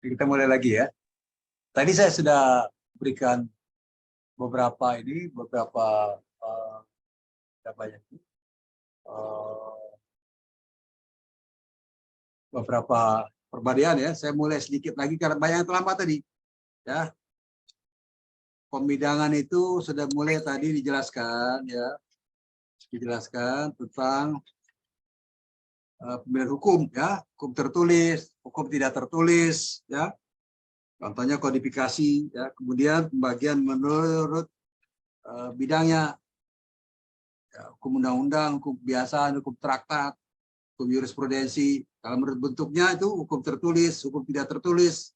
Kita mulai lagi ya. Tadi saya sudah berikan beberapa apa ya, beberapa perbandingan ya. Saya mulai sedikit lagi karena banyak yang terlambat tadi. Ya, pembidangan itu sudah mulai tadi dijelaskan ya, dijelaskan tentang pemilihan hukum ya, hukum tertulis, hukum tidak tertulis ya. Contohnya kodifikasi ya, kemudian pembagian menurut bidangnya ya, hukum undang-undang, hukum kebiasaan, hukum traktat, hukum jurisprudensi. Kalau menurut bentuknya itu hukum tertulis, hukum tidak tertulis.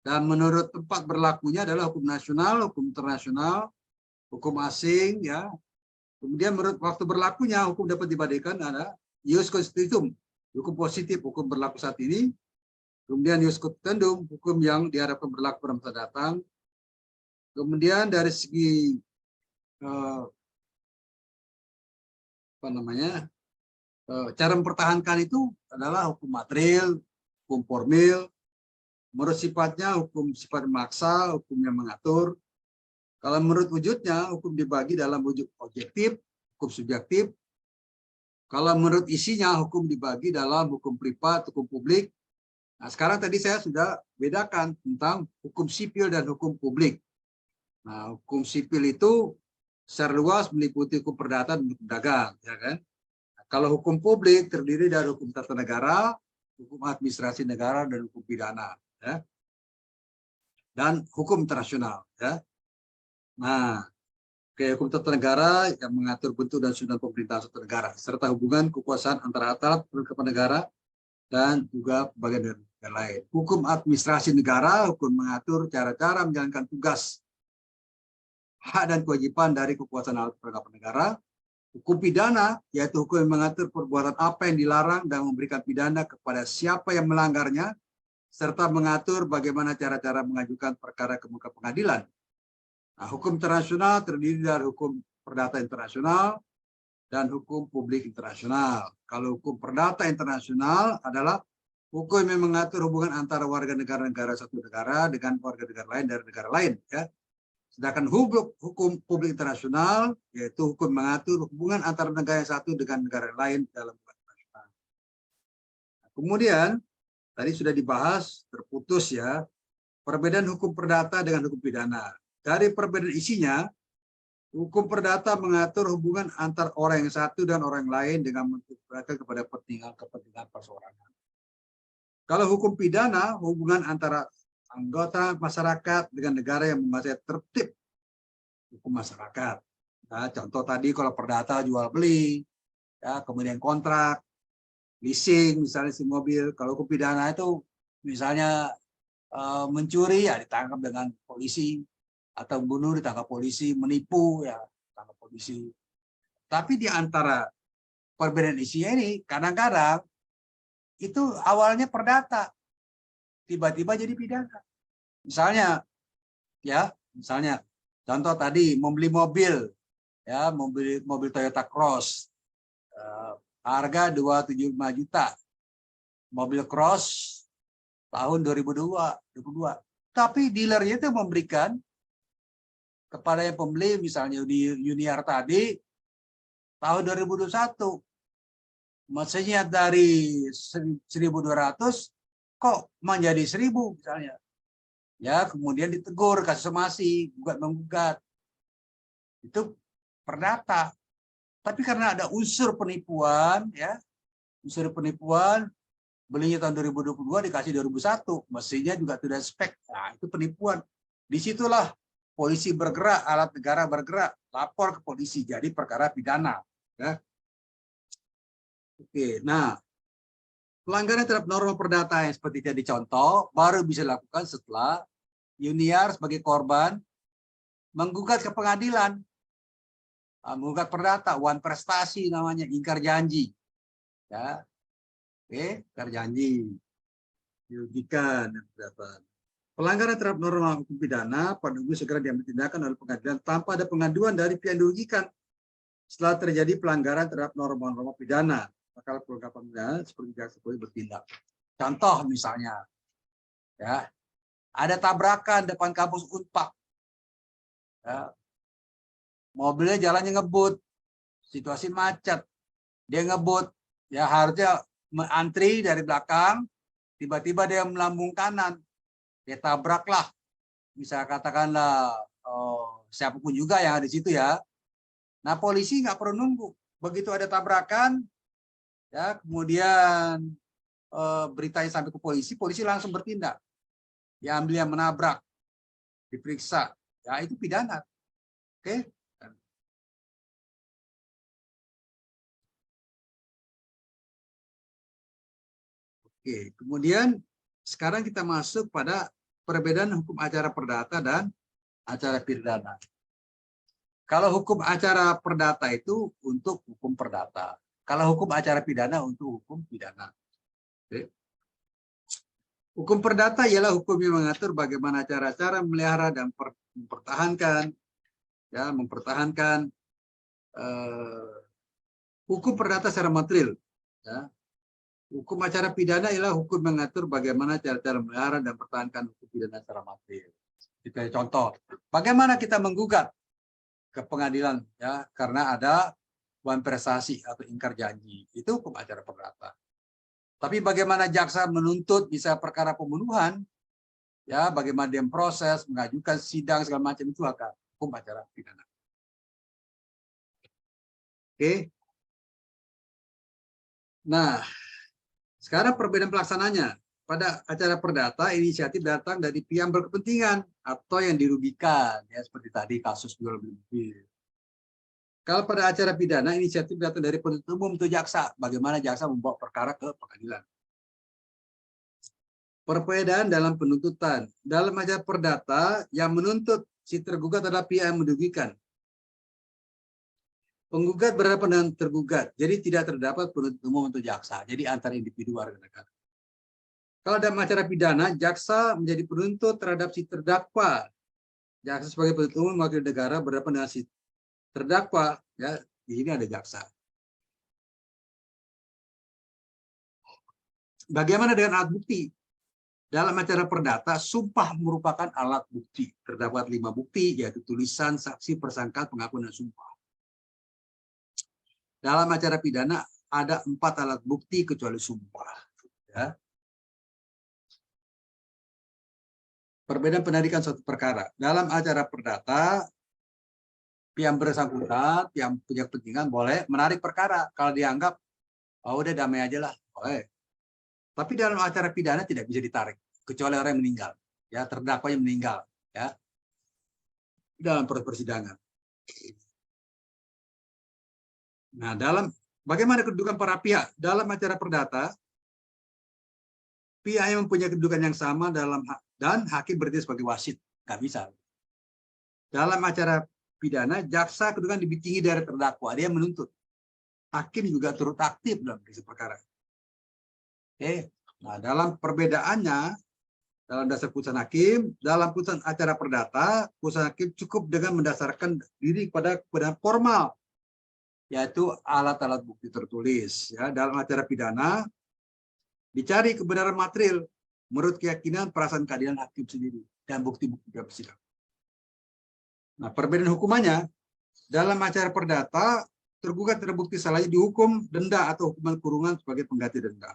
Dan menurut tempat berlakunya adalah hukum nasional, hukum internasional, hukum asing ya. Kemudian menurut waktu berlakunya hukum dapat dibandingkan ada ius constitutum, hukum positif, hukum berlaku saat ini. Kemudian ius custodendum, hukum yang diharapkan berlaku pada masa datang. Kemudian dari segi cara mempertahankan itu adalah hukum material, hukum formil, menurut sifatnya hukum sifat memaksa, hukum yang mengatur. Kalau menurut wujudnya, hukum dibagi dalam wujud objektif, hukum subjektif. Kalau menurut isinya, hukum dibagi dalam hukum privat, hukum publik. Nah, sekarang tadi saya sudah bedakan tentang hukum sipil dan hukum publik. Nah, hukum sipil itu secara luas meliputi hukum perdata dan hukum dagang, ya kan? Kalau hukum publik terdiri dari hukum tata negara, hukum administrasi negara, dan hukum pidana, ya. Dan hukum internasional, ya. Nah, hukum tata negara yang mengatur bentuk dan susunan pemerintahan suatu negara, serta hubungan kekuasaan antara aparat penegak negara dan juga bagian dari negara lain. Hukum administrasi negara, hukum mengatur cara-cara menjalankan tugas, hak dan kewajiban dari kekuasaan alat penegak negara. Hukum pidana, yaitu hukum yang mengatur perbuatan apa yang dilarang dan memberikan pidana kepada siapa yang melanggarnya, serta mengatur bagaimana cara-cara mengajukan perkara ke muka pengadilan. Nah, hukum internasional terdiri dari hukum perdata internasional dan hukum publik internasional. Kalau hukum perdata internasional adalah hukum yang mengatur hubungan antara warga negara-negara satu negara dengan warga negara lain dari negara lain. Ya. Sedangkan hukum publik internasional yaitu hukum mengatur hubungan antara negara yang satu dengan negara lain dalam hubungan internasional. Nah, kemudian tadi sudah dibahas terputus ya perbedaan hukum perdata dengan hukum pidana. Dari perbedaan isinya, hukum perdata mengatur hubungan antar orang yang satu dan orang lain dengan menunjukkan kepada kepentingan perseorangan. Kalau hukum pidana, hubungan antara anggota masyarakat dengan negara yang menguasai tertib hukum masyarakat. Nah, contoh tadi kalau perdata jual beli, ya, kemudian kontrak, leasing, misalnya si mobil. Kalau hukum pidana itu misalnya mencuri ya ditangkap dengan polisi, atau bunuh ditangkap polisi, menipu ya ditangkap polisi. Tapi di antara perbedaan isinya ini kadang-kadang itu awalnya perdata, tiba-tiba jadi pidana. Misalnya contoh tadi membeli mobil, ya mobil Toyota Cross, harga 275 juta, mobil Cross tahun 2002. Tapi dealernya itu memberikan kepada yang pembeli, misalnya di Uniar tadi tahun 2021, maksudnya dari 1.200 kok menjadi 1.000 misalnya. Ya, kemudian ditegur, kasus somasi, gugat-menggugat. Itu perdata. Tapi karena ada unsur penipuan, ya, unsur penipuan, belinya tahun 2022 dikasih 2001, mestinya juga tidak spek. Nah, itu penipuan. Disitulah polisi bergerak, alat negara bergerak, lapor ke polisi, jadi perkara pidana. Ya. Oke, nah pelanggaran terhadap norma perdata yang seperti tadi contoh baru bisa dilakukan setelah Uniar sebagai korban menggugat ke pengadilan, menggugat perdata, wan prestasi namanya, ingkar janji, ya, oke, ingkar janji, dirugikan dan pendapat. Pelanggaran terhadap norma hukum pidana pada umumnya segera diambil tindakan oleh pengadilan tanpa ada pengaduan dari pihak yang dirugikan. Setelah terjadi pelanggaran terhadap norma-norma pidana, maka pelanggaran pidana seperti jaksa polisi bertindak. Contoh misalnya, Ya, ada tabrakan depan kampus Unpad. Ya, mobilnya jalannya ngebut, situasi macet, dia ngebut, ya harusnya antri dari belakang, tiba-tiba dia melambung kanan, dia tabraklah, bisa katakanlah siapapun juga yang ada di situ ya. Nah polisi nggak perlu nunggu, begitu ada tabrakan, ya kemudian beritanya sampai ke polisi, polisi langsung bertindak, ya ambil yang menabrak, diperiksa, ya itu pidana, oke? Oke, kemudian sekarang kita masuk pada perbedaan hukum acara perdata dan acara pidana. Kalau hukum acara perdata itu untuk hukum perdata. Kalau hukum acara pidana untuk hukum pidana. Oke. Hukum perdata ialah hukum yang mengatur bagaimana cara-cara memelihara dan mempertahankan, ya, hukum perdata secara material. Ya. Hukum acara pidana ialah hukum mengatur bagaimana cara-cara memelihara dan mempertahankan hukum pidana secara material. Kita contoh, bagaimana kita menggugat ke pengadilan ya karena ada wan prestasi atau ingkar janji, itu hukum acara perdata. Tapi bagaimana jaksa menuntut bisa perkara pembunuhan, ya bagaimana dia proses, mengajukan sidang segala macam itu akan hukum acara pidana. Oke. Nah, sekarang perbedaan pelaksananya. Pada acara perdata, inisiatif datang dari pihak berkepentingan atau yang dirugikan, ya seperti tadi kasus jual beli mobil. Kalau pada acara pidana, inisiatif datang dari penuntut umum itu jaksa. Bagaimana jaksa membawa perkara ke pengadilan. Perbedaan dalam penuntutan. Dalam acara perdata, yang menuntut si tergugat adalah pihak yang merugikan. Penggugat berhadapan dengan tergugat, jadi tidak terdapat penuntut umum untuk jaksa. Jadi antara individu warga negara. Kalau dalam acara pidana, jaksa menjadi penuntut terhadap si terdakwa. Jaksa sebagai penuntut umum wakil negara berhadapan dengan si terdakwa. Ya, di sini ada jaksa. Bagaimana dengan alat bukti? Dalam acara perdata, sumpah merupakan alat bukti. Terdapat 5 bukti, yaitu tulisan, saksi, persangkaan, pengakuan, dan sumpah. Dalam acara pidana, ada 4 alat bukti kecuali sumpah. Ya. Perbedaan penarikan suatu perkara. Dalam acara perdata, pihak bersangkutan, yang punya kepentingan boleh menarik perkara. Kalau dianggap, oh udah damai aja lah, boleh. Tapi dalam acara pidana tidak bisa ditarik, kecuali orang yang meninggal. Ya, terdakwanya meninggal. Ya, dalam proses persidangan. Nah, bagaimana kedudukan para pihak? Dalam acara perdata, pihak yang mempunyai kedudukan yang sama dan hakim berdiri sebagai wasit. Nggak bisa. Dalam acara pidana, jaksa kedudukan lebih tinggi dari terdakwa. Dia menuntut. Hakim juga turut aktif dalam perkara. Oke. Nah, dalam perbedaannya, dalam dasar putusan hakim, dalam putusan acara perdata, putusan hakim cukup dengan mendasarkan diri pada kebenaran formal, yaitu alat-alat bukti tertulis. Ya, dalam acara pidana, dicari kebenaran material menurut keyakinan perasaan keadilan hakim sendiri dan bukti-bukti dalam persidangan. Nah, perbedaan hukumannya, dalam acara perdata, tergugat terbukti salahnya dihukum denda atau hukuman kurungan sebagai pengganti denda.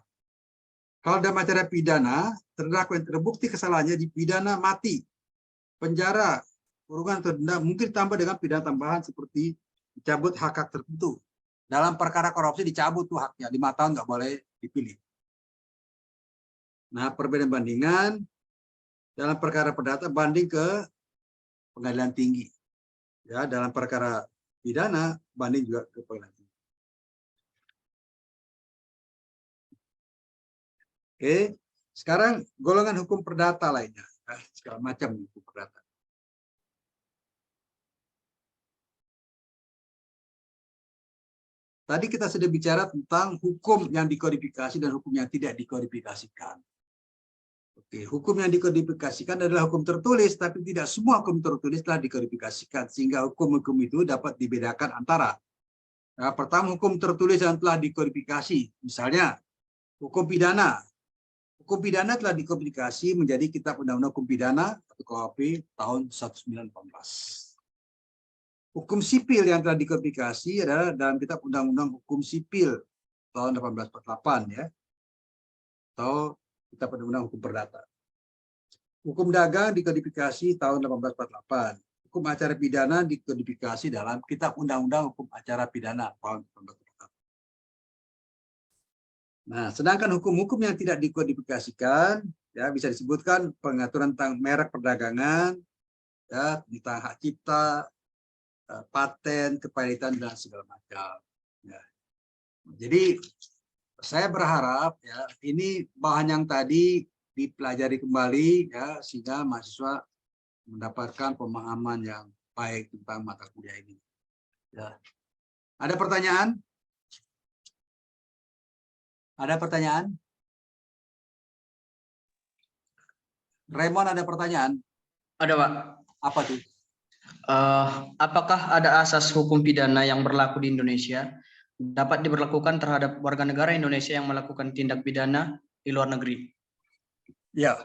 Kalau dalam acara pidana, terdakwa yang terbukti kesalahannya dipidana mati, penjara, kurungan atau denda, mungkin tambah dengan pidana tambahan seperti dicabut hak-hak tertentu. Dalam perkara korupsi dicabut tuh haknya, 5 tahun nggak boleh dipilih. Nah, perbedaan bandingan, dalam perkara perdata banding ke pengadilan tinggi. Ya, dalam perkara pidana banding juga ke pengadilan tinggi. Oke, sekarang golongan hukum perdata lainnya, segala macam hukum perdata. Tadi kita sudah bicara tentang hukum yang dikodifikasi dan hukum yang tidak dikodifikasikan. Oke, hukum yang dikodifikasikan adalah hukum tertulis, tapi tidak semua hukum tertulis telah dikodifikasikan, sehingga hukum-hukum itu dapat dibedakan antara. Nah, pertama, hukum tertulis yang telah dikodifikasi, misalnya hukum pidana. Hukum pidana telah dikodifikasi menjadi Kitab Undang-Undang Hukum Pidana atau KUHP tahun 1918. Hukum sipil yang telah dikodifikasi adalah dalam Kitab Undang-Undang Hukum Sipil tahun 1848 ya, atau Kitab Undang-Undang Hukum Perdata. Hukum dagang dikodifikasi tahun 1848. Hukum acara pidana dikodifikasi dalam Kitab Undang-Undang Hukum Acara Pidana tahun 1848. Nah, sedangkan hukum-hukum yang tidak dikodifikasikan ya bisa disebutkan pengaturan tentang merek perdagangan, ya, tentang hak cipta, paten, kepalitan dan segala macam. Ya. Jadi saya berharap ya ini bahan yang tadi dipelajari kembali ya sehingga mahasiswa mendapatkan pemahaman yang baik tentang mata kuliah ini. Ya. Ada pertanyaan? Ada pertanyaan? Raymond ada pertanyaan? Ada, Pak. Apa tuh? Apakah ada asas hukum pidana yang berlaku di Indonesia dapat diberlakukan terhadap warga negara Indonesia yang melakukan tindak pidana di luar negeri? Ya.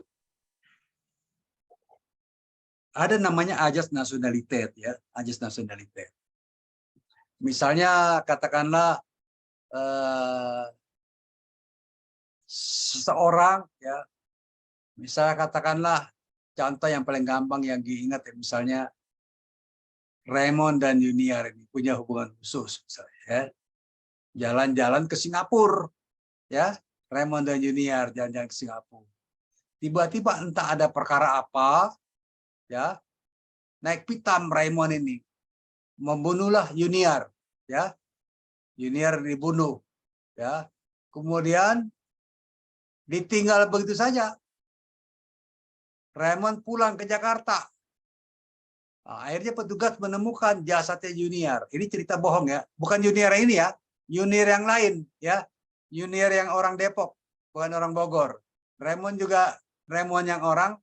Ada namanya ajas nasionalitas ya, ajas nasionalitas. Misalnya katakanlah seseorang ya, misalnya katakanlah contoh yang paling gampang yang diingat ya, misalnya Raymond dan Junior ini punya hubungan khusus misalnya ya. Jalan-jalan ke Singapura ya, Raymond dan Junior jalan-jalan ke Singapura. Tiba-tiba entah ada perkara apa ya, naik pitam Raymond ini membunuhlah Junior ya. Junior dibunuh ya. Kemudian ditinggal begitu saja. Raymond pulang ke Jakarta. Nah, akhirnya petugas menemukan jasadnya Junior. Ini cerita bohong ya, bukan Junior ini ya, Junior yang lain ya, Junior yang orang Depok, bukan orang Bogor. Raymond juga Raymond yang orang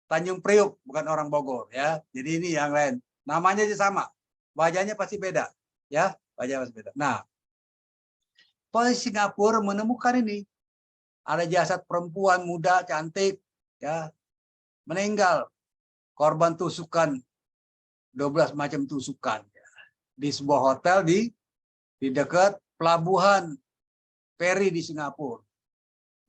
Tanjung Priuk, bukan orang Bogor ya. Jadi ini yang lain. Namanya aja sama, wajahnya pasti beda ya, wajahnya pasti beda. Nah, polisi Singapura menemukan ini, ada jasad perempuan muda cantik ya, meninggal, korban tusukan 12 macam tusukan ya, di sebuah hotel di dekat pelabuhan feri di Singapura.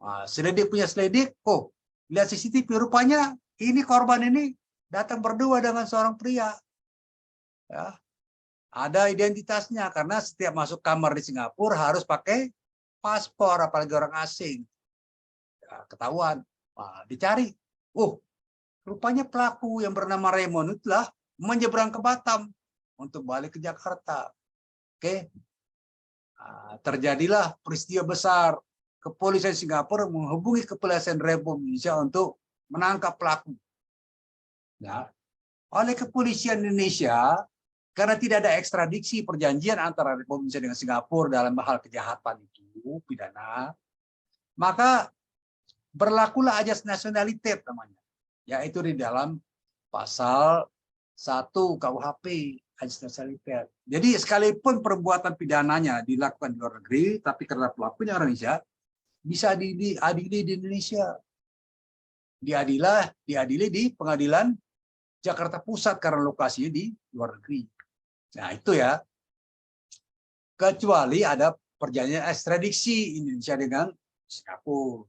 Nah, selidik punya selidik, oh lihat CCTV rupanya ini korban ini datang berdua dengan seorang pria. Ya, ada identitasnya karena setiap masuk kamar di Singapura harus pakai paspor, apalagi orang asing. Ya, ketahuan, nah, dicari. Oh, rupanya pelaku yang bernama Raymond itulah menyeberang ke Batam untuk balik ke Jakarta. Oke, nah, terjadilah peristiwa besar. Kepolisian Singapura menghubungi kepolisian Republik Indonesia untuk menangkap pelaku. Ya. Oleh kepolisian Indonesia, karena tidak ada ekstradisi perjanjian antara Republik Indonesia dengan Singapura dalam hal kejahatan itu pidana, maka berlakulah ajas nasionalitas namanya, yaitu di dalam pasal 1 KUHP ajas nasionalitas. Jadi sekalipun perbuatan pidananya dilakukan di luar negeri, tapi karena pelakunya orang Indonesia, bisa diadili di Indonesia. Diadili di pengadilan Jakarta Pusat karena lokasinya di luar negeri. Nah itu ya. Kecuali ada perjanjian ekstradisi Indonesia dengan Singapura.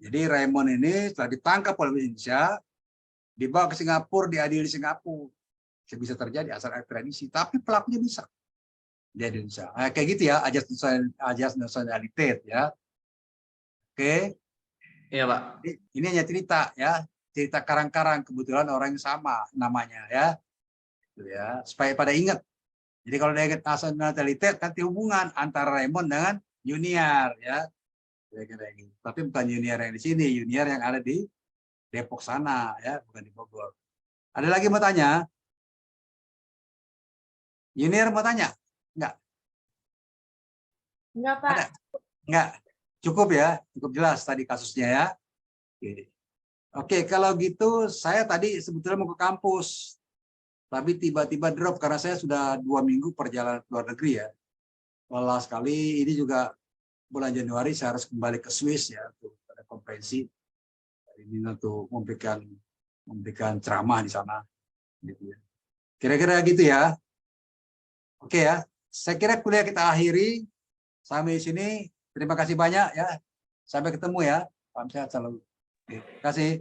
Jadi Raymond ini setelah ditangkap oleh Indonesia, dibawa ke Singapura, diadili di Singapura. Bisa terjadi asal ekstradisi, tapi pelakunya bisa di Indonesia. Nah, kayak gitu ya, ajas nasionalitas ya. Oke. Iya, Pak. Ini hanya cerita ya, cerita karang-karang, kebetulan orang yang sama namanya ya. Gitu ya, supaya pada ingat. Jadi kalau dia ingat nasionalitas, nanti hubungan antara Raymond dengan Junior ya. Tapi bukan Junior yang di sini, Junior yang ada di Depok sana ya, bukan di Bogor. Ada lagi mau tanya? Junior mau tanya? Enggak? Enggak, Pak. Ada? Enggak? Cukup ya? Cukup jelas tadi kasusnya ya? Oke, kalau gitu saya tadi sebetulnya mau ke kampus. Tapi tiba-tiba drop karena saya sudah 2 minggu perjalanan ke luar negeri ya. Lelah sekali, ini juga bulan Januari saya harus kembali ke Swiss ya, untuk ada konferensi. ini untuk memberikan ceramah di sana. Gitu ya. Kira-kira gitu ya. Oke ya. Saya kira kuliah kita akhiri sampai sini. Terima kasih banyak ya. Sampai ketemu ya. Salam sehat selalu. Terima kasih.